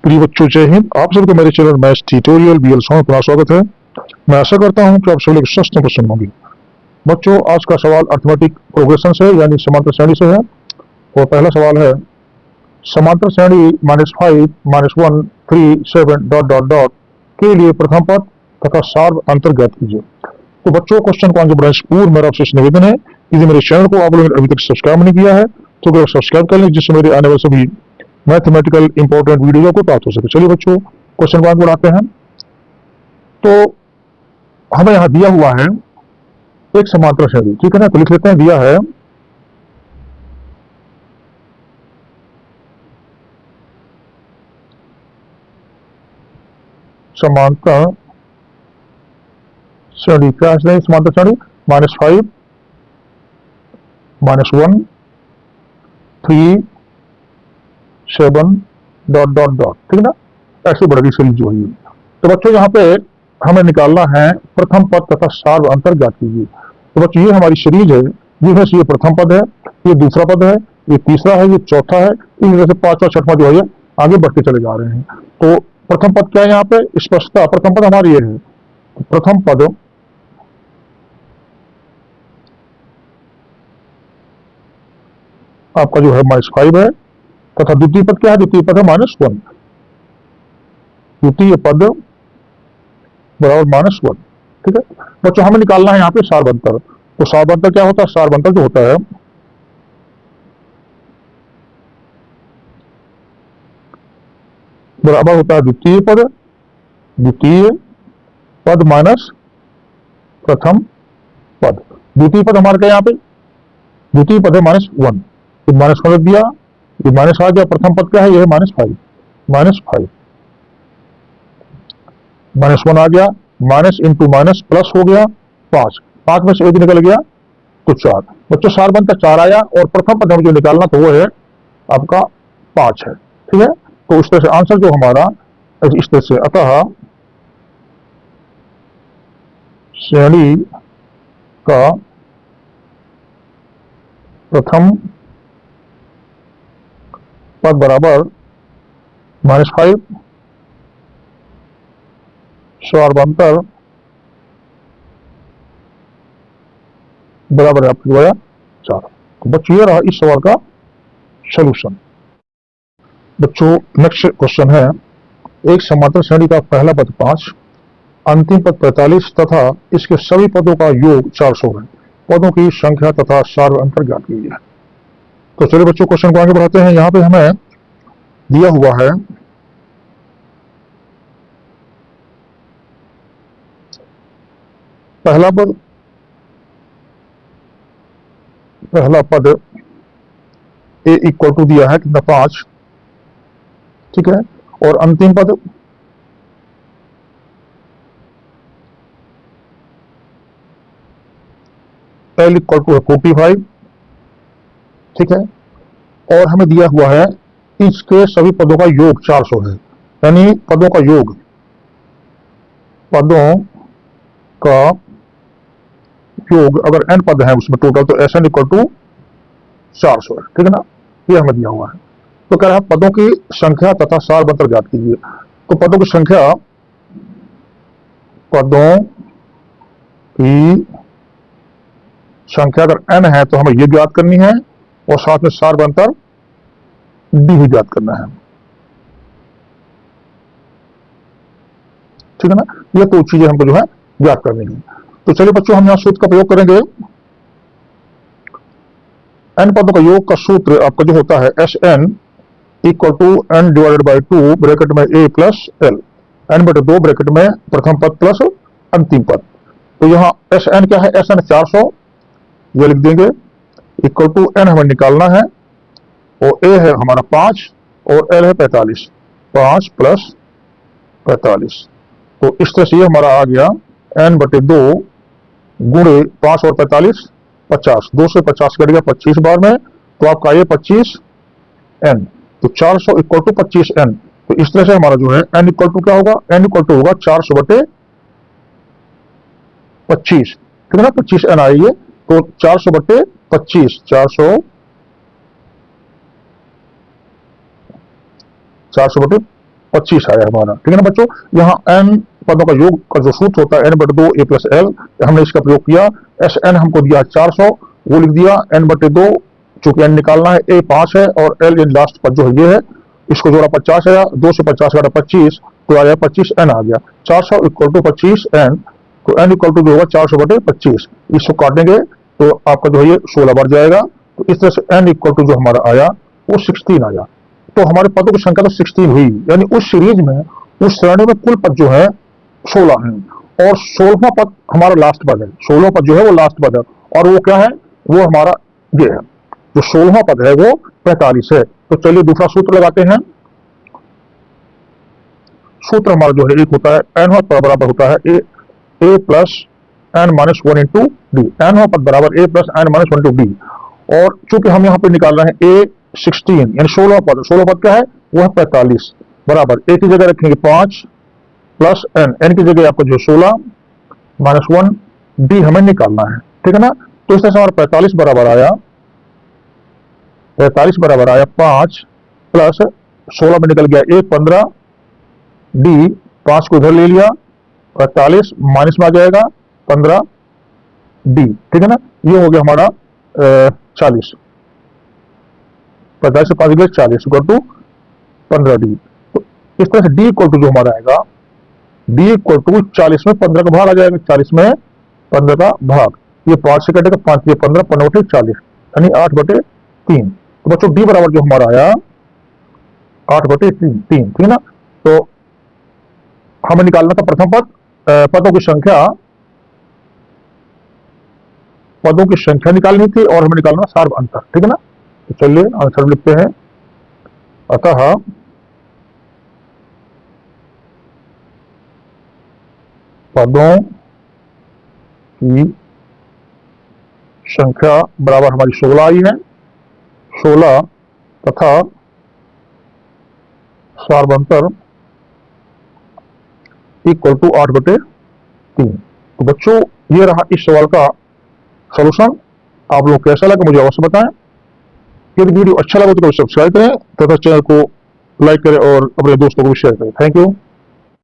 प्रिय बच्चों, जय हिंद। आप सबको मेरे चैनल मैथ्स ट्यूटोरियल BL100 में पुनः स्वागत है। मैं आशा करता हूं कि आप सब लोग स्वस्थ और प्रसन्न होंगे। बच्चों, आज का सवाल अर्थमेटिक प्रोग्रेशन से यानी समांतर श्रेणी से है। और पहला सवाल है, समांतर श्रेणी -5, -1, 3, 7 ... के लिए प्रथम पद तथा सार अंतर ज्ञात कीजिए। तो बच्चों, क्वेश्चन को आगे बढ़ाने से पूर्व मेरा आपसे निवेदन है, यदि मेरे चैनल को आप लोगों ने अभी तक सब्सक्राइब नहीं किया है तो अगर सब्सक्राइब कर लें, जिससे मेरे आने वाले सभी मैथमेटिकल इंपॉर्टेंट वीडियो को प्राप्त हो सके। चलिए बच्चों, क्वेश्चन को आगे बढ़ाते हैं। तो हमें यहाँ दिया हुआ है एक समांतर श्रेणी, ठीक है ना। तो लिख लेते हैं, दिया है समांतर श्रेणी। क्या है समांतर श्रेणी? -5, -1, 3, 7 ... ठीक है ना। ऐसे बढ़ गई सीरीज जो है। तो बच्चों, यहाँ पे हमें निकालना है प्रथम पद तथा सार अंतर ज्ञात कीजिए। तो बच्चों, ये हमारी सीरीज है, जिसमें से ये प्रथम पद है, ये दूसरा पद है, ये तीसरा है, ये चौथा है। इस तरह से पांचवा छठवां जो है आगे बढ़ते चले जा रहे हैं। तो प्रथम पद क्या है यहाँ पे? स्पष्टता। प्रथम पद हमारी ये है। प्रथम पद आपका जो है -5 है, तथा द्वितीय पद क्या है? द्वितीय पद है -1। द्वितीय पद बराबर -1। ठीक है बच्चों, हमें निकालना है यहाँ पे सारबंतर। तो सारबंतर क्या होता है? सारबंतर जो होता है बराबर होता है द्वितीय पद माइनस प्रथम पद। द्वितीय पद हमारे क्या यहाँ पे? द्वितीय पद है -1, ये -1 रख दिया, ये माइनस आ गया। प्रथम पद क्या है? ये है -5, -1 आ गया, माइनस इंटू माइनस प्लस हो गया 5, 5 में से 1 निकल गया तो 4। बच्चों, सार बनता 4 आया और प्रथम पद हमें जो निकालना तो वो है आपका 5 है। ठीक है, तो इस तरह से आंसर जो हमारा इस तरह से, अतः श्रेणी का प्रथम पद बराबर -5, सारबंतर बराबर है आपकी 4। तो बच्चों, ये रहा इस सवाल का सॉल्यूशन। बच्चों, नेक्स्ट क्वेश्चन है, एक समांतर श्रेणी का पहला पद 5, अंतिम पद 45 तथा इसके सभी पदों का योग 400 है। पदों की संख्या तथा सार अंतर ज्ञात कीजिए। तो चलिए बच्चों, क्वेश्चन को आगे बढ़ाते हैं। यहाँ पे हमें दिया हुआ है पहला पद a इक्वल टू दिया है कितना? 5। ठीक है, और अंतिम पद l इक्वल टू है 45। ठीक है, और हमें दिया हुआ है इसके सभी पदों का योग 400 है। यानी पदों का योग अगर n पद है उसमें टोटल, तो Sn इक्वल टू 400 है। ठीक है ना, ये हमें दिया हुआ है। तो कह रहा है पदों की संख्या तथा सार अंतर ज्ञात कीजिए। तो पदों की संख्या अगर n है तो हमें ये ज्ञात करनी है, और साथ में सार अंतर d भी ज्ञात करना है। ठीक है ना, ये तो चीजें हमको जो है ज्ञात करनी है। तो चलिए बच्चों, हम यहाँ सूत्र का प्रयोग करेंगे। n पदों का योग का सूत्र आपका जो होता है Sn equal to n divided by 2 bracket में a plus l, n/2 bracket में प्रथम पद प्लस अंतिम पद। तो यहाँ Sn क्या है? Sn 400, ये लिख देंगे, इक्वल टू n हमें निकालना है, और a है हमारा 5 और l है 45, 5 प्लस 45। तो इस तरह से ये हमारा आ गया n/2 गुणे 5 और 45, 50, 2 से 50 कट गया 25 बार में, तो आपका ये 25n। तो 400 इक्वल टू 25n। तो इस तरह से हमारा जो है n इक्वल टू क्या होगा? n इक्वल टू होगा 400/25। ठीक है ना, 25n आएगी, तो 400/25, 400/25 25 आया हमारा, ठीक है ना बच्चों। यहाँ n पदों का योग का जो सूत्र होता है n/2 a प्लस l, हमने इसका प्रयोग किया। Sn हमको दिया 400, वो लिख दिया n/2, चूंकि n निकालना है, a 5 है और l ये लास्ट पद जो है ये है, इसको जोड़ा 50 आया, 2 से 50 घटा 25 तो आया 25n आ गया। 400 = 25n, तो n = जो होगा 400/25, इसको काटेंगे तो आपका जो है ये 16 बढ़ जाएगा। तो इस तरह से n = जो हमारा आया वो 16 आया। तो हमारे पदों की संख्या तो 16 हुई, यानी उस सीरीज में, उस श्रेणी में कुल पद जो है 16 है, और 16वां पद हमारा लास्ट पद है। 16वां पद जो है वो लास्ट पद है, और वो क्या है, वो हमारा ये है, जो 16वां पद है वो 45 है। तो चलिए दूसरा सूत्र लगाते हैं। सूत्र हमारा जो है एक होता है n बराबर होता है a plus n minus 1 into D. n पद बराबर a plus n minus 1 into D, और चूंकि हम यहाँ पे निकाल रहे हैं a 16 यानी 16 पद, 16 पद क्या है, वो है 45 बराबर a की जगह रखेंगे 5 प्लस n की जगह आपका जो 16 माइनस 1 डी हमें निकालना है, ठीक है ना। तो इस तरह से हमारा 45 बराबर आया 5 प्लस 16 में निकल गया 1 15 डी, 5 को इधर ले लिया, 45 माइनस में आ जाएगा 15 डी, ठीक है ना। ये हो गया हमारा 40, 45 से 5 गए 40 = 15 डी। तो इस तरह से डी = जो हमारा आएगा, डी = 40 में 15 का भाग आ जाएगा, 40 में 15 का भाग, ये 5 से कटेगा, 5 से 15, 15/40 यानी 8/3। तो बच्चों डी बराबर जो हमारा आया 8/3, ठीक है ना। तो हमें निकालना था प्रथम पद, पदों की संख्या निकालनी थी, और हमें निकालना सार्व अंतर, ठीक है ना। तो चलिए आंसर लिखते हैं। अतः पदों की संख्या बराबर हमारी 16 आई है, 16 तथा सार्वंतर = 8/3। तो बच्चों ये रहा इस सवाल का सॉल्यूशन। आप लोग कैसा लगा मुझे अवश्य बताएं। यदि वीडियो अच्छा लगा तो सब्सक्राइब करें तथा चैनल को लाइक करें और अपने दोस्तों को भी शेयर करें। Thank you.